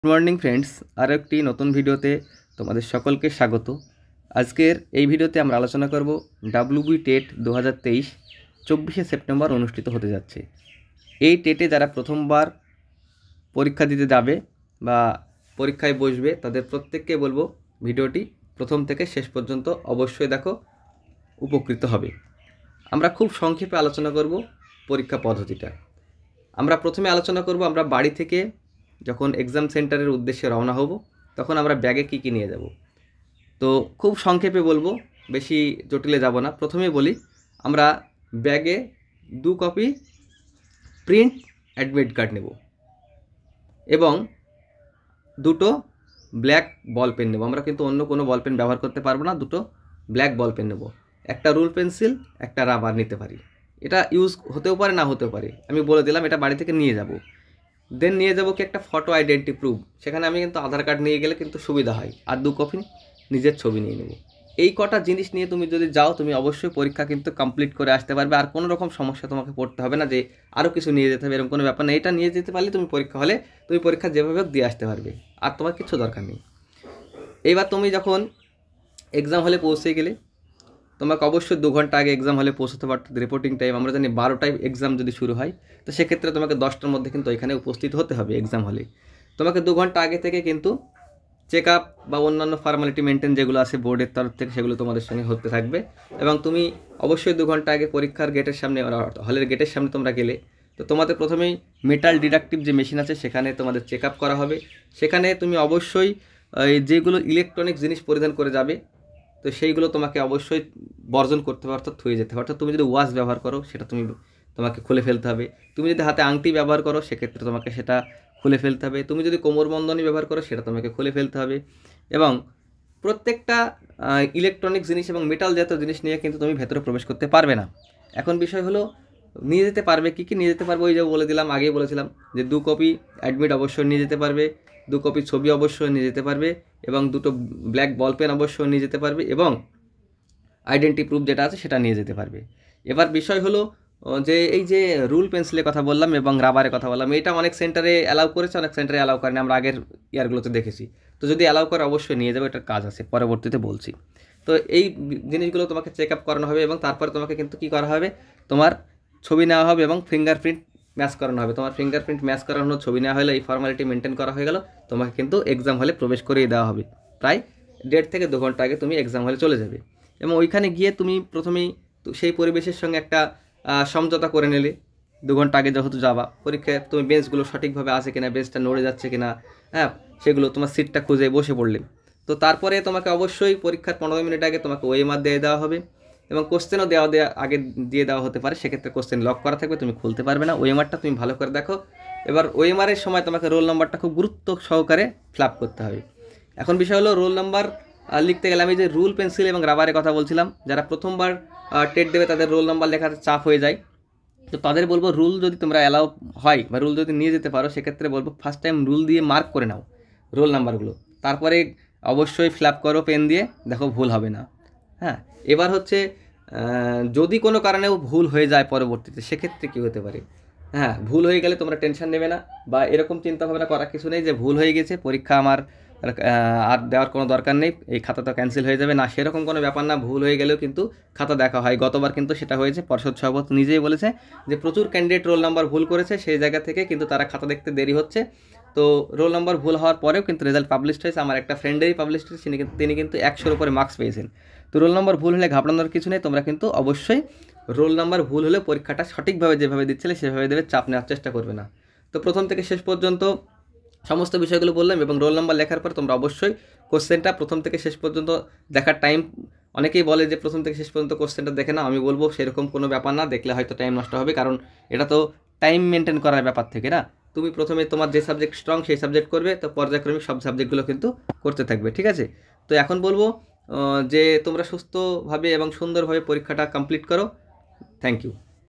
Good morning friends, আরও একটি নতুন ভিডিওতে তোমাদের সকলকে স্বাগত। আজকের এই ভিডিওতে আমরা আলোচনা করব ডাব্লিউবি টেট 2023 24শে সেপ্টেম্বর অনুষ্ঠিত হতে যাচ্ছে। এই টেটে যারা প্রথমবার পরীক্ষা দিতে যাবে বা পরীক্ষায় বসবে তাদের প্রত্যেককে বলবো ভিডিওটি প্রথম থেকে শেষ পর্যন্ত অবশ্যই দেখো, উপকৃত হবে। আমরা খুব সংক্ষেপে আলোচনা করব পরীক্ষা পদ্ধতিটা। আমরা প্রথমে আলোচনা করব আমরা বাড়ি থেকে যখন এক্সাম সেন্টারের উদ্দেশ্যে রওনা হব তখন আমরা ব্যাগে কী কী নিয়ে যাব। তো খুব সংক্ষেপে বলবো, বেশি জটিলে যাব না। প্রথমে বলি, আমরা ব্যাগে 2 কপি প্রিন্ট অ্যাডমিট কার্ড নেব এবং 2টো ব্ল্যাক বল পেন নেব। আমরা কিন্তু অন্য কোনো বল পেন ব্যবহার করতে পারবো না, 2টো ব্ল্যাক বল পেন নেব। একটা রুল পেন্সিল, একটা রাবার নিতে পারি। এটা ইউজ হতেও পারে, না হতেও পারে, আমি বলে দিলাম এটা বাড়ি থেকে নিয়ে যাব। দেন নিয়ে যাবো কি একটা ফটো আইডেন্টি প্রুফ। সেখানে আমি কিন্তু আধার কার্ড নিয়ে গেলে কিন্তু সুবিধা হয়, আর 2 কপি নিজের ছবি নিয়ে নেব। এই কটা জিনিস নিয়ে তুমি যদি যাও, তুমি অবশ্যই পরীক্ষা কিন্তু কমপ্লিট করে আসতে পারবে। আর কোনো রকম সমস্যা তোমাকে পড়তে হবে না যে আরও কিছু নিয়ে যেতে হবে, এরকম কোনো ব্যাপার নেই। এটা নিয়ে যেতে পারলে তুমি পরীক্ষা হলে তুমি পরীক্ষা যেভাবে দিয়ে আসতে পারবে, আর তোমার কিছু দরকার নেই। এইবার তুমি যখন এক্সাম হলে পৌঁছে গেলে তোমাকে অবশ্যই 2 ঘন্টা আগে এক্সাম হলে পৌঁছতে পারতো। রিপোর্টিং টাইম আমরা জানি 12টায় এক্সাম যদি শুরু হয়, তো সেক্ষেত্রে তোমাকে 10টার মধ্যে কিন্তু এখানে উপস্থিত হতে হবে এক্সাম হলে। তোমাকে 2 ঘন্টা আগে থেকে কিন্তু চেক আপ বা অন্যান্য ফর্মালিটি মেনটেন যেগুলো আছে বোর্ডের তরফ থেকে, সেগুলো তোমাদের সঙ্গে হতে থাকবে। এবং তুমি অবশ্যই 2 ঘন্টা আগে পরীক্ষার গেটের সামনে, হলের গেটের সামনে তোমরা গেলে তো তোমাদের প্রথমেই মেটাল ডিডাকটিভ যে মেশিন আছে সেখানে তোমাদের চেক আপ করা হবে। সেখানে তুমি অবশ্যই যেগুলো ইলেকট্রনিক জিনিস পরিধান করে যাবে, তো সেইগুলো তোমাকে অবশ্যই বর্জন করতে হবে, অর্থাৎ থুয়ে যেতে হবে। অর্থাৎ তুমি যদি ওয়াচ ব্যবহার করো সেটা তোমাকে খুলে ফেলতে হবে। তুমি যদি হাতে আংটি ব্যবহার করো সেক্ষেত্রে তোমাকে সেটা খুলে ফেলতে হবে। তুমি যদি কোমরবন্ধনী ব্যবহার করো সেটা তোমাকে খুলে ফেলতে হবে। এবং প্রত্যেকটা ইলেকট্রনিক জিনিস এবং মেটাল জাতীয় জিনিস নিয়ে কিন্তু তুমি ভেতরে প্রবেশ করতে পারবে না। এখন বিষয় হলো নিয়ে যেতে পারবে কী কী নিয়ে যেতে পারবে। ওই যে বলে দিলাম, আগেই বলেছিলাম যে 2 কপি অ্যাডমিট অবশ্যই নিয়ে যেতে পারবে, 2 কপি ছবি অবশ্যই নিয়ে যেতে পারবে, এবং 2টো ব্ল্যাক বল পেন অবশ্যই নিয়ে যেতে পারবে, এবং আইডেন্টি প্রুফ যেটা আছে সেটা নিয়ে যেতে পারবে। এবার বিষয় হলো যে এই যে রুল পেন্সিলের কথা বললাম এবং রাবারের কথা বললাম, এটা অনেক সেন্টারে অ্যালাউ করেছে, অনেক সেন্টারে অ্যালাউ করেনি, আমরা আগের ইয়ারগুলোতে দেখেছি। তো যদি অ্যালাউ করে অবশ্যই নিয়ে যাবে, এটার কাজ আছে, পরবর্তীতে বলছি। তো এই জিনিসগুলো তোমাকে চেক আপ করানো হবে এবং তারপরে তোমাকে কিন্তু কী করা হবে, তোমার ছবি নেওয়া হবে এবং ফিঙ্গারপ্রিন্ট ম্যাচ করানো হবে। তোমার ফিঙ্গারপ্রিন্ট ম্যাচ করানো, ছবি নেওয়া হলে, এই ফর্মালিটি মেনটেন করা হয়ে গেল, তোমাকে কিন্তু এক্সাম হলে প্রবেশ করিয়ে দেওয়া হবে। প্রায় 1.5 থেকে 2 ঘন্টা আগে তুমি এক্সাম হলে চলে যাবে এবং ওইখানে গিয়ে তুমি প্রথমেই সেই পরিবেশের সঙ্গে একটা সমঝোতা করে নিলে। 2 ঘন্টা আগে যেহেতু যাবা পরীক্ষায়, তুমি বেঞ্চগুলো সঠিকভাবে আছে কিনা, বেঞ্চটা নড়ে যাচ্ছে কিনা, হ্যাঁ, সেগুলো তোমার সিটটা খুঁজে বসে পড়লে। তো তারপরে তোমাকে অবশ্যই পরীক্ষার 15 মিনিট আগে তোমাকে ওএমআর দিয়ে দেওয়া হবে এবং কোশ্চেনও আগে দিয়ে দেওয়া হতে পারে। সেক্ষেত্রে কোশ্চেন লক করা থাকবে, তুমি খুলতে পারবে না। ওএমআরটা তুমি ভালো করে দেখো। এবার ওএমআরের সময় তোমাকে রোল নাম্বারটা খুব গুরুত্ব সহকারে ফ্ল্যাপ করতে হবে। এখন বিষয় হলো রোল নাম্বার লিখতে গেলে, আমি যে রুল পেন্সিল এবং রাবারের কথা বলছিলাম, যারা প্রথমবার টেট দেবে তাদের রোল নাম্বার লেখাতে চাপ হয়ে যায়। তো তাদের বলবো, রুল যদি তোমরা অ্যালাউ হয় বা রুল যদি নিয়ে যেতে পারো, সেক্ষেত্রে বলবো ফার্স্ট টাইম রুল দিয়ে মার্ক করে নাও রোল নাম্বারগুলো, তারপরে অবশ্যই ফ্ল্যাপ করো পেন দিয়ে, দেখো ভুল হবে না। হ্যাঁ, এবার হচ্ছে যদি কোনো কারণেও ভুল হয়ে যায় পরবর্তীতে, সেক্ষেত্রে কী হতে পারে। হ্যাঁ, ভুল হয়ে গেলে তোমরা টেনশন নেবে না বা এরকম চিন্তাভাবনা করার কিছু নেই যে ভুল হয়ে গেছে, পরীক্ষা আমার আর দেওয়ার কোনো দরকার নেই, এই খাতা তো ক্যান্সেল হয়ে যাবে না, সেরকম কোনো ব্যাপার না। ভুল হয়ে গেলেও কিন্তু খাতা দেখা হয়। গতবার কিন্তু সেটা হয়েছে, পর্ষদ সভাপতি নিজেই বলেছে যে প্রচুর ক্যান্ডিডেট রোল নাম্বার ভুল করেছে, সেই জায়গা থেকে কিন্তু তারা খাতা দেখতে দেরি হচ্ছে। তো রোল নাম্বার ভুল হওয়ার পরেও কিন্তু রেজাল্ট পাবলিশড হয়েছে। আমার একটা ফ্রেন্ডেরই পাবলিশড হয়েছে, তিনি কিন্তু 100-এর উপরে মার্কস পেয়েছেন। তো রোল নাম্বার ভুল হলে ঘাবড়ানোর কিছু নেই। তোমরা কিন্তু অবশ্যই রোল নাম্বার ভুল হলে পরীক্ষাটা সঠিকভাবে যেভাবে দিচ্ছিলে সেভাবে দেবে, চাপ নেওয়ার চেষ্টা করবে না। তো প্রথম থেকে শেষ পর্যন্ত সমস্ত বিষয়গুলো বললাম এবং রোল নাম্বার লেখার পর তোমরা অবশ্যই কোশ্চেনটা প্রথম থেকে শেষ পর্যন্ত দেখার টাইম, অনেকেই বলে যে প্রথম থেকে শেষ পর্যন্ত কোশ্চেনটা দেখে না, আমি বলবো সেরকম কোনো ব্যাপার না, দেখলে হয়তো টাইম নষ্ট হবে, কারণ এটা তো টাইম মেনটেন করার ব্যাপার থেকে না। তুমি প্রথমে তোমার যে সাবজেক্ট স্ট্রং সেই সাবজেক্ট করবে, তো পর্যায়ক্রমিক সব সাবজেক্টগুলো কিন্তু করতে থাকবে, ঠিক আছে। তো এখন বলবো যে তোমরা সুস্থভাবে এবং সুন্দরভাবে পরীক্ষাটা কমপ্লিট করো। Thank you.